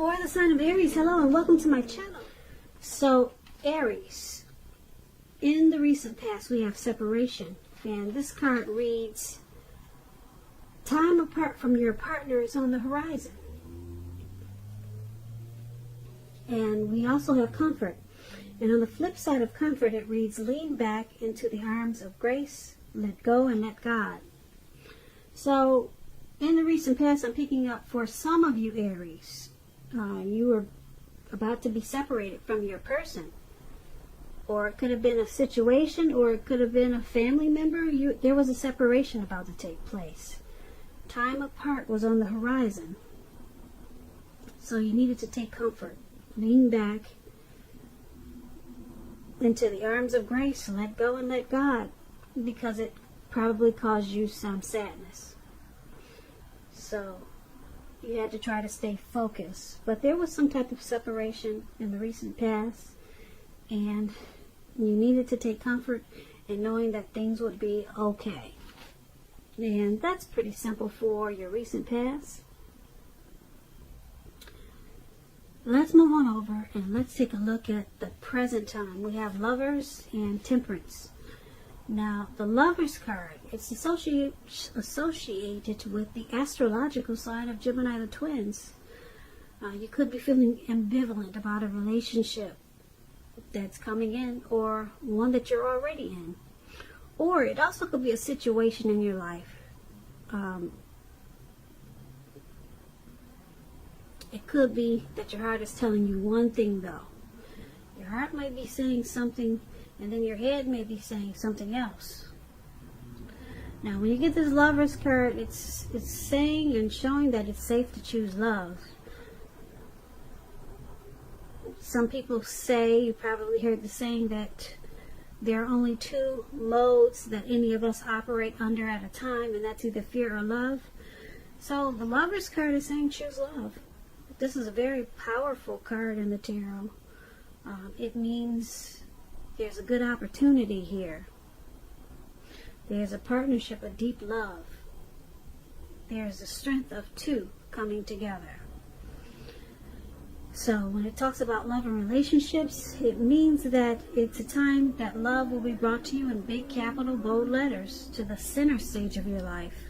For the sign of Aries, hello and welcome to my channel. So, Aries, in the recent past we have separation, and this card reads, time apart from your partner is on the horizon. And we also have comfort. And on the flip side of comfort, it reads, lean back into the arms of grace, let go and let God. So, in the recent past, I'm picking up for some of you Aries, you were about to be separated from your person. Or it could have been a situation, or it could have been a family member. There was a separation about to take place. Time apart was on the horizon. So you needed to take comfort. Lean back into the arms of grace, let go and let God, because it probably caused you some sadness. So you had to try to stay focused. But there was some type of separation in the recent past, and you needed to take comfort in knowing that things would be okay. And that's pretty simple for your recent past. Let's move on over and let's take a look at the present time. We have Lovers and Temperance. Now, the Lovers card, it's associated with the astrological sign of Gemini the twins. You could be feeling ambivalent about a relationship that's coming in, or one that you're already in. Or it also could be a situation in your life. It could be that your heart is telling you one thing, though. Your heart might be saying something, and then your head may be saying something else. Now, when you get this Lovers card, it's saying and showing that it's safe to choose love. Some people say, you probably heard the saying, that there are only two modes that any of us operate under at a time, and that's either fear or love. So the Lovers card is saying choose love. This is a very powerful card in the tarot. It means there's a good opportunity here. There's a partnership, a deep love. There's the strength of two coming together. So when it talks about love and relationships, it means that it's a time that love will be brought to you in big, capital, bold letters to the center stage of your life.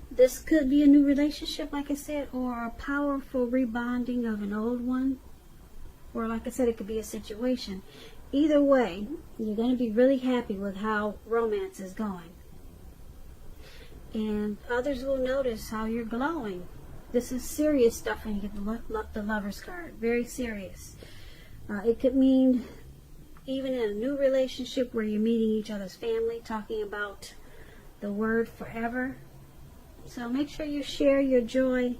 This could be a new relationship, like I said, or a powerful rebonding of an old one. Or, like I said, it could be a situation. Either way, you're going to be really happy with how romance is going. And others will notice how you're glowing. This is serious stuff when you get the Lovers card. Very serious. It could mean even in a new relationship where you're meeting each other's family, talking about the word forever. So make sure you share your joy,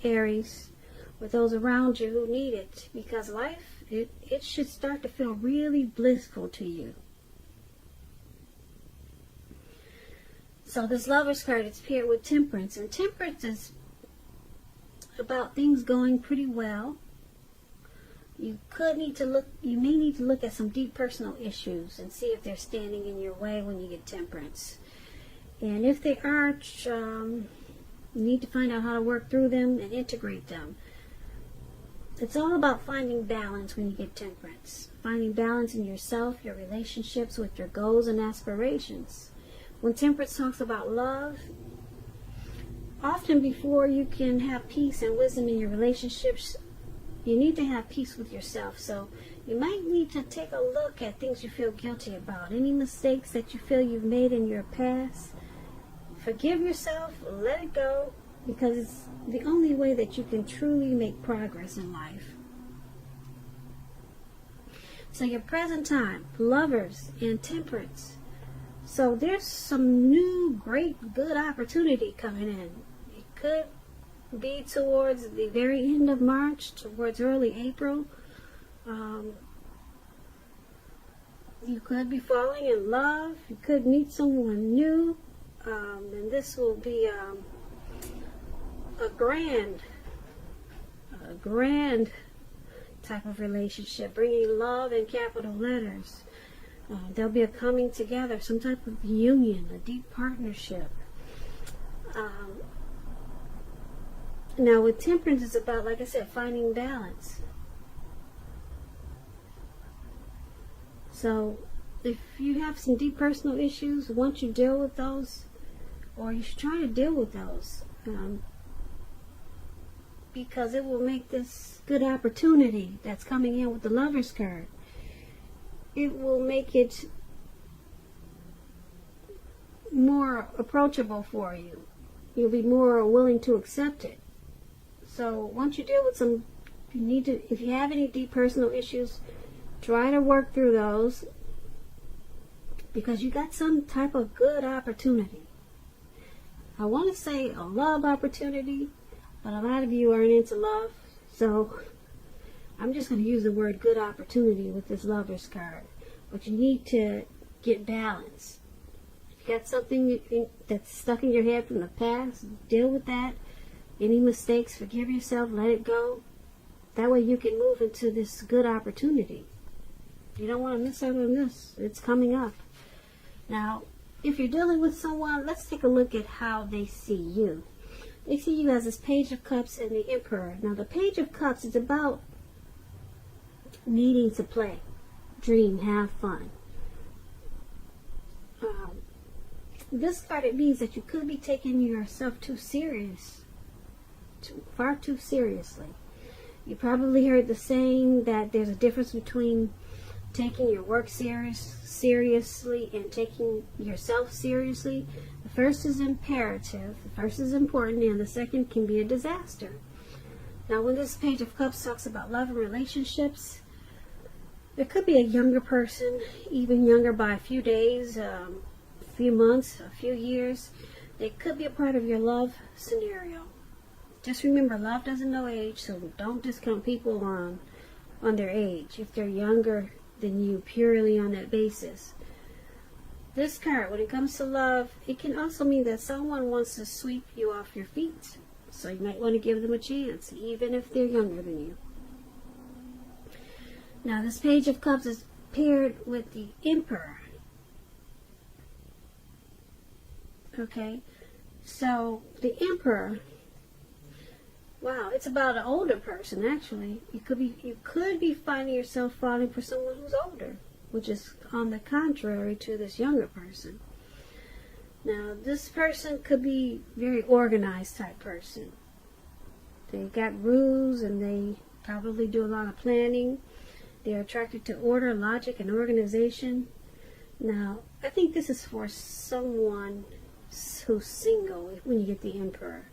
Aries, with those around you who need it, because life, it should start to feel really blissful to you. So this Lovers card is paired with Temperance, and Temperance is about things going pretty well. You may need to look at some deep personal issues and see if they're standing in your way when you get Temperance. And if they aren't, you need to find out how to work through them and integrate them. It's all about finding balance when you get Temperance. Finding balance in yourself, your relationships, with your goals and aspirations. When Temperance talks about love, often before you can have peace and wisdom in your relationships, you need to have peace with yourself. So you might need to take a look at things you feel guilty about. Any mistakes that you feel you've made in your past. Forgive yourself, let it go, because it's the only way that you can truly make progress in life. So your present time, Lovers and Temperance. So there's some new, great, good opportunity coming in. It could be towards the very end of March, towards early April. You could be falling in love. You could meet someone new. And this will be a grand type of relationship, bringing love in capital letters. There'll be a coming together, some type of union, a deep partnership. Now with Temperance, it's about, like I said, finding balance. So if you have some deep personal issues, once you deal with those, or you should try to deal with those, because it will make this good opportunity that's coming in with the Lovers card. It will make it more approachable for you. You'll be more willing to accept it. So once you deal with some, you need to, if you have any deep personal issues, try to work through those, because you got some type of good opportunity. I want to say a love opportunity, but a lot of you aren't into love, so I'm just going to use the word good opportunity with this Lovers card. But you need to get balance. If you got something that's stuck in your head from the past, deal with that. Any mistakes, forgive yourself, let it go. That way you can move into this good opportunity. You don't want to miss out on this. It's coming up. Now, if you're dealing with someone, let's take a look at how they see you. They see you as this Page of Cups and the Emperor. Now, the Page of Cups is about needing to play, dream, have fun. This card, it means that you could be taking yourself too serious, far too seriously. You probably heard the saying that there's a difference between taking your work seriously and taking yourself seriously. The first is imperative, the first is important, and the second can be a disaster. Now, when this Page of Cups talks about love and relationships, there could be a younger person, even younger by a few days, a few months, a few years. They could be a part of your love scenario. Just remember, love doesn't know age, so don't discount people on their age if they're younger than you, purely on that basis. This card, when it comes to love, it can also mean that someone wants to sweep you off your feet. So you might want to give them a chance, even if they're younger than you. Now, this Page of Cups is paired with the Emperor. Okay, so the Emperor, wow, it's about an older person, actually. You could be finding yourself falling for someone who's older, which is on the contrary to this younger person. Now, this person could be very organized type person. They got rules and they probably do a lot of planning. They're attracted to order, logic, and organization. Now, I think this is for someone who's single when you get the Emperor.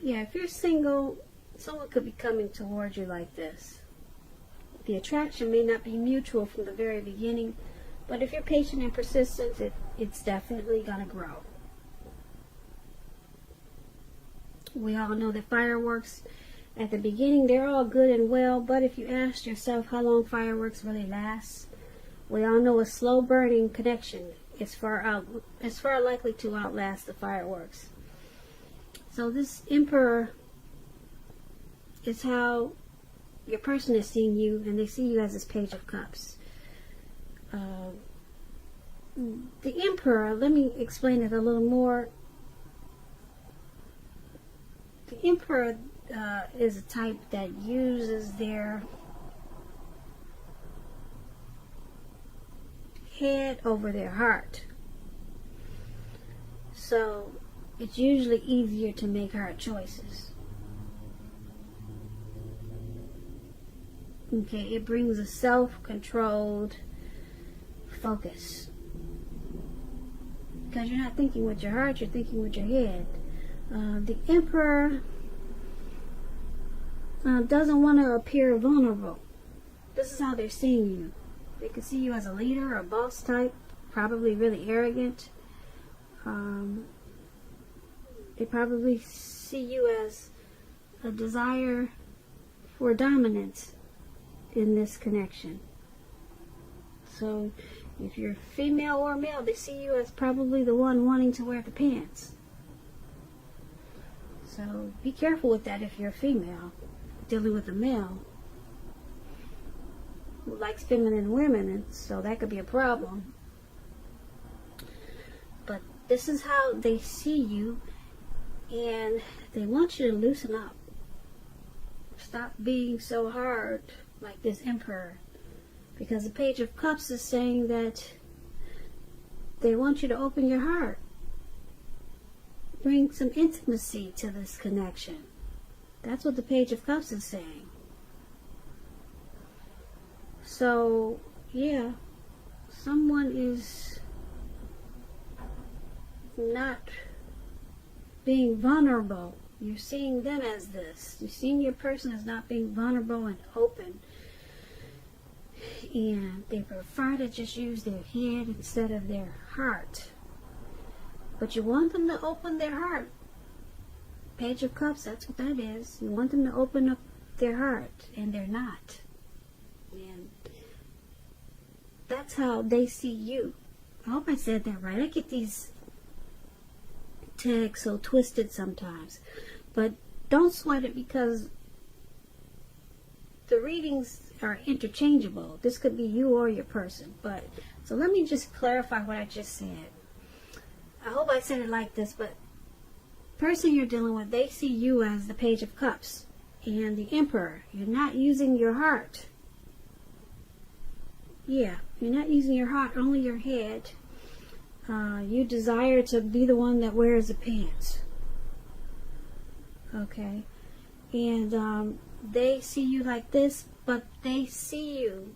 Yeah, if you're single, someone could be coming towards you like this. The attraction may not be mutual from the very beginning, but if you're patient and persistent, it's definitely going to grow. We all know that fireworks, at the beginning, they're all good and well, but if you ask yourself how long fireworks really last, we all know a slow burning connection is far likely to outlast the fireworks. So this Emperor is how your person is seeing you, and they see you as this Page of Cups. The Emperor, let me explain it a little more. The Emperor is a type that uses their head over their heart. So it's usually easier to make hard choices. Okay, it brings a self-controlled focus. Because you're not thinking with your heart, you're thinking with your head. The Emperor doesn't want to appear vulnerable. This is how they're seeing you. They can see you as a leader, a boss type, probably really arrogant. They probably see you as a desire for dominance in this connection. So if you're female or male, they see you as probably the one wanting to wear the pants. So be careful with that if you're a female dealing with a male who likes feminine women, and so that could be a problem. But this is how they see you, And they want you to loosen up. Stop being so hard like this Emperor. Because the Page of Cups is saying that they want you to open your heart. Bring some intimacy to this connection. That's what the Page of Cups is saying. So, yeah, someone is not being vulnerable. You're seeing them as this. You're seeing your person as not being vulnerable and open. And they prefer to just use their head instead of their heart. But you want them to open their heart. Page of Cups, that's what that is. You want them to open up their heart, and they're not. And that's how they see you. I hope I said that right. I get these tags so twisted sometimes. But don't sweat it, because the readings are interchangeable. This could be you or your person. But so let me just clarify what I just said. I hope I said it like this, but the person you're dealing with, they see you as the Page of Cups and the Emperor. You're not using your heart. Yeah, you're not using your heart, only your head. You desire to be the one that wears the pants. Okay. And they see you like this, but they see you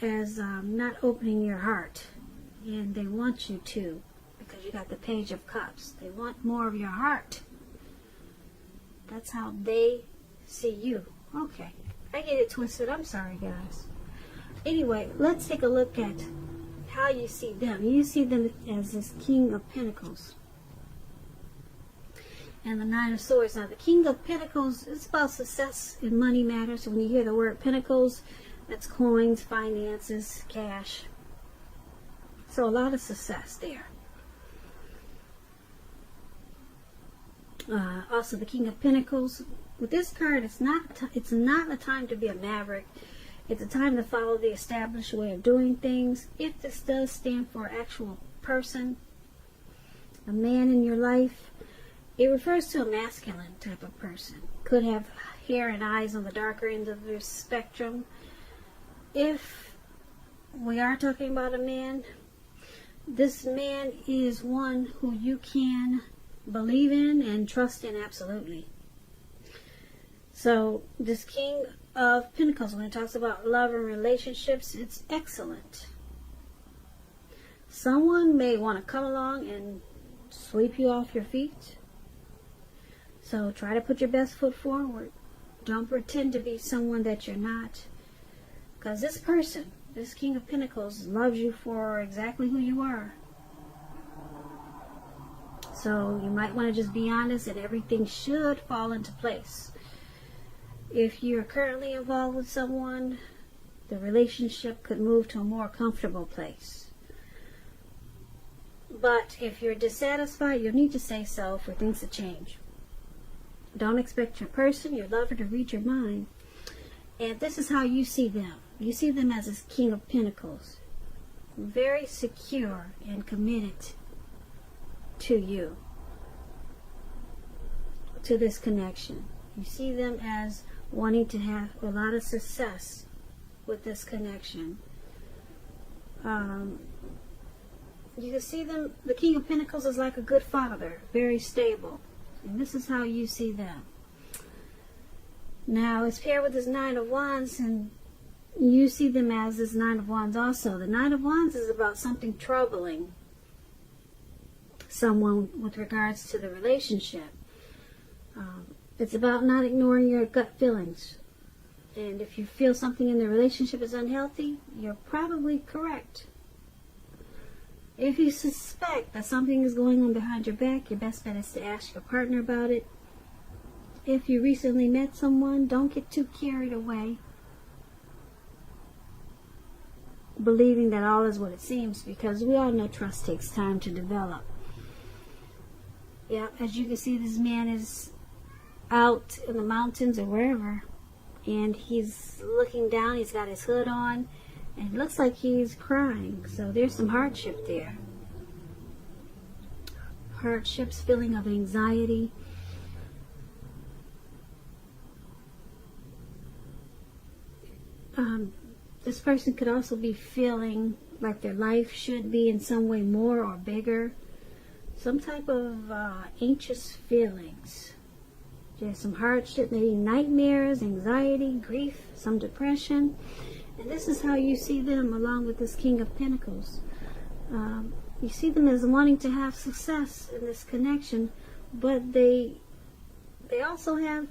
as not opening your heart. And they want you to, because you got the Page of Cups. They want more of your heart. That's how they see you. Okay. I get it twisted. I'm sorry, guys. Anyway, let's take a look at how you see them. You see them as this King of Pentacles and the Nine of Swords. Now, the King of Pentacles is about success in money matters. So when you hear the word Pentacles, that's coins, finances, cash. So a lot of success there. Also, the King of Pentacles. With this card, it's not a time to be a maverick. It's a time to follow the established way of doing things. If this does stand for an actual person, a man in your life, it refers to a masculine type of person. Could have hair and eyes on the darker end of the spectrum. If we are talking about a man, this man is one who you can believe in and trust in absolutely. So this King of Pentacles, when it talks about love and relationships, it's excellent. Someone may want to come along and sweep you off your feet. So try to put your best foot forward. Don't pretend to be someone that you're not. Because this person, this King of Pentacles, loves you for exactly who you are. So you might want to just be honest, and everything should fall into place. If you're currently involved with someone, the relationship could move to a more comfortable place. But if you're dissatisfied, you'll need to say so for things to change. Don't expect your person, your lover, to read your mind. And this is how you see them. You see them as this King of Pentacles. Very secure and committed to you. To this connection. You see them as wanting to have a lot of success with this connection. You can see them, the King of Pentacles is like a good father, very stable. And this is how you see them. Now, it's paired with this Nine of Wands, and you see them as this Nine of Wands also. The Nine of Wands is about something troubling someone with regards to the relationship. It's about not ignoring your gut feelings. And if you feel something in the relationship is unhealthy, you're probably correct. If you suspect that something is going on behind your back, your best bet is to ask your partner about it. If you recently met someone, don't get too carried away, believing that all is what it seems, because we all know trust takes time to develop. Yeah, as you can see, this man is out in the mountains or wherever, and he's looking down. He's got his hood on, and it looks like he's crying. So there's some hardship there. hardships, feeling of anxiety. This person could also be feeling like their life should be in some way more or bigger. Some type of anxious feelings. There's some hardship, maybe nightmares, anxiety, grief, some depression. And this is how you see them along with this King of Pentacles. You see them as wanting to have success in this connection, but they also have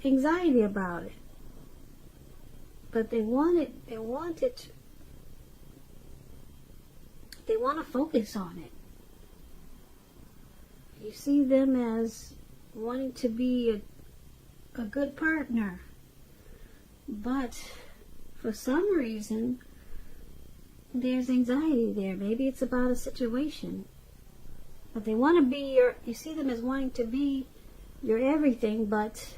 anxiety about it. But they want to focus on it. You see them as wanting to be a good partner, but for some reason there's anxiety there. Maybe it's about a situation, but they want to be you see them as wanting to be your everything, but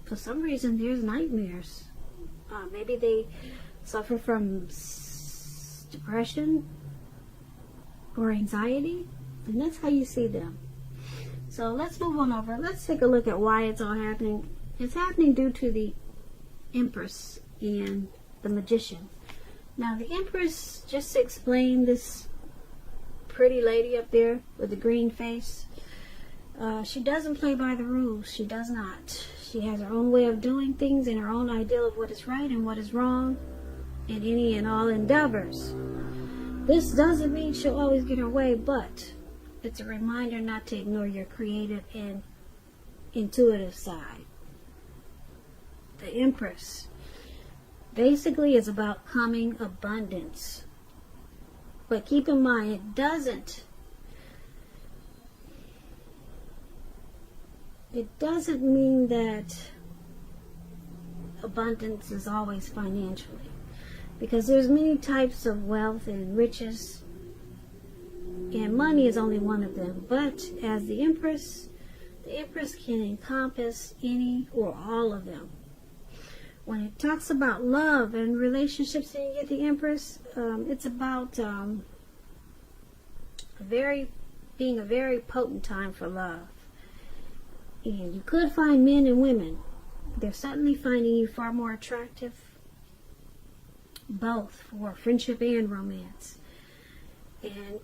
for some reason there's nightmares. Maybe they suffer from depression or anxiety, and that's how you see them. So let's move on over. Let's take a look at why it's all happening. It's happening due to the Empress and the Magician. Now the Empress, just to explain, this pretty lady up there with the green face, she doesn't play by the rules. She does not. She has her own way of doing things and her own ideal of what is right and what is wrong in any and all endeavors. This doesn't mean she'll always get her way, but it's a reminder not to ignore your creative and intuitive side. The Empress basically is about coming abundance. But keep in mind, it doesn't mean that abundance is always financially. Because there's many types of wealth and riches, and money is only one of them. But as the Empress can encompass any or all of them. When it talks about love and relationships and you get the Empress, it's about being a very potent time for love. And you could find men and women. They're certainly finding you far more attractive, both for friendship and romance. And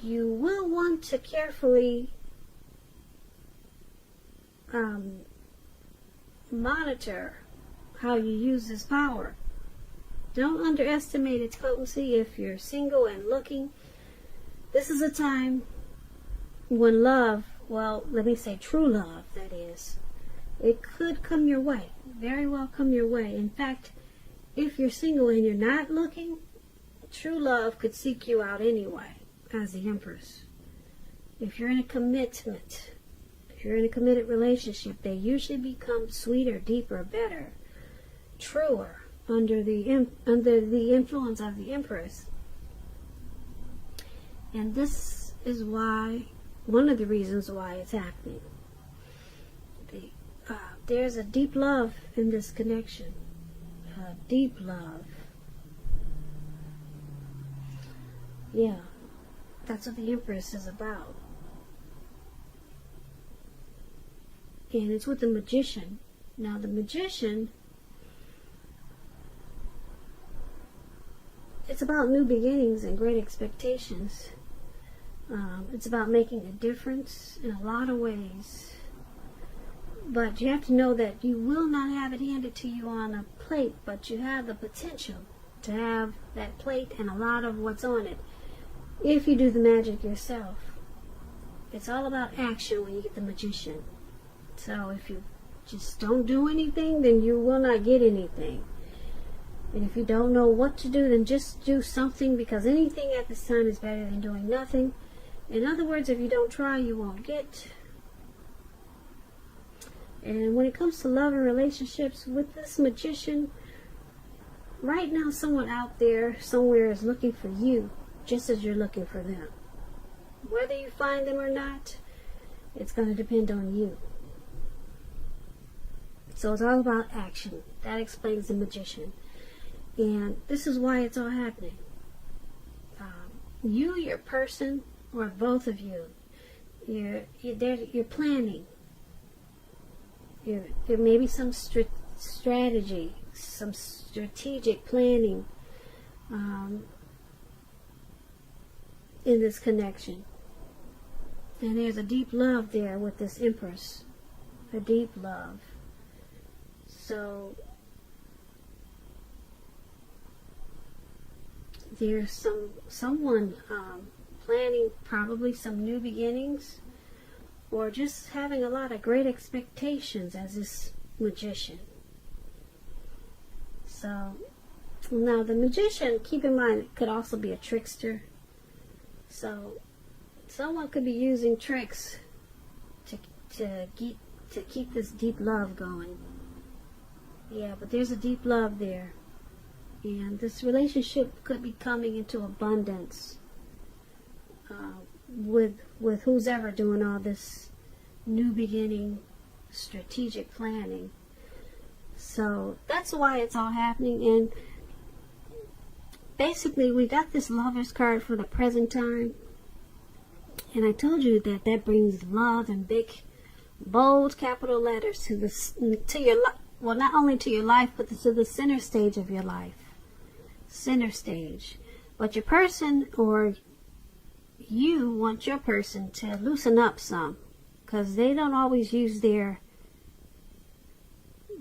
you will want to carefully monitor how you use this power. Don't underestimate its potency if you're single and looking. This is a time when love, well, let me say true love, that is, it could come your way, very well come your way. In fact, if you're single and you're not looking, true love could seek you out anyway, as the Empress. If you're in a commitment, if you're in a committed relationship, they usually become sweeter, deeper, better, truer under the influence of the Empress. And this is why, one of the reasons why it's happening. There's a deep love in this connection. Deep love. Yeah, that's what the Empress is about. And it's with the Magician. Now the Magician, it's about new beginnings and great expectations. It's about making a difference in a lot of ways. But you have to know that you will not have it handed to you on a plate, but you have the potential to have that plate and a lot of what's on it if you do the magic yourself. It's all about action when you get the Magician. So if you just don't do anything, then you will not get anything. And if you don't know what to do, then just do something, because anything at this time is better than doing nothing. In other words, if you don't try, you won't get. And when it comes to love and relationships, with this Magician, right now someone out there somewhere is looking for you, just as you're looking for them. Whether you find them or not, it's going to depend on you. So it's all about action. That explains the Magician. And this is why it's all happening. you, your person, or both of you, you're planning. There may be some strategy, some strategic planning in this connection. And there's a deep love there with this Empress. A deep love. So there's someone planning probably some new beginnings, or just having a lot of great expectations as this Magician. So now the Magician, keep in mind, it could also be a trickster. So someone could be using tricks to keep this deep love going. Yeah, but there's a deep love there. And this relationship could be coming into abundance with who's ever doing all this new beginning strategic planning. So that's why it's all happening. And basically we got this Lover's card for the present time. And I told you that brings love in big, bold capital letters to your life. Well, not only to your life, but to the center stage of your life. Center stage. But your person, or you want your person to loosen up some, because they don't always use their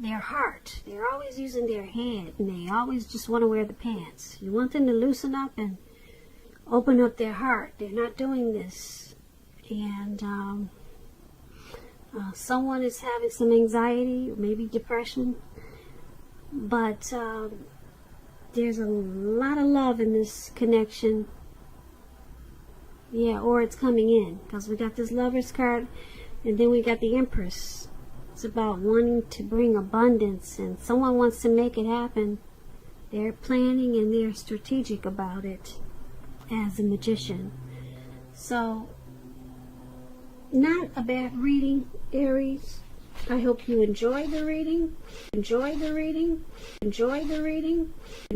heart. They're always using their head, and they always just want to wear the pants. You want them to loosen up and open up their heart. They're not doing this. And someone is having some anxiety, or maybe depression, but there's a lot of love in this connection. Yeah, or it's coming in, because we got this Lover's card, and then we got the Empress. It's about wanting to bring abundance, and someone wants to make it happen. They're planning and they're strategic about it as a Magician. So, not a bad reading, Aries. I hope you enjoy the reading. Enjoy the reading. Enjoy the reading.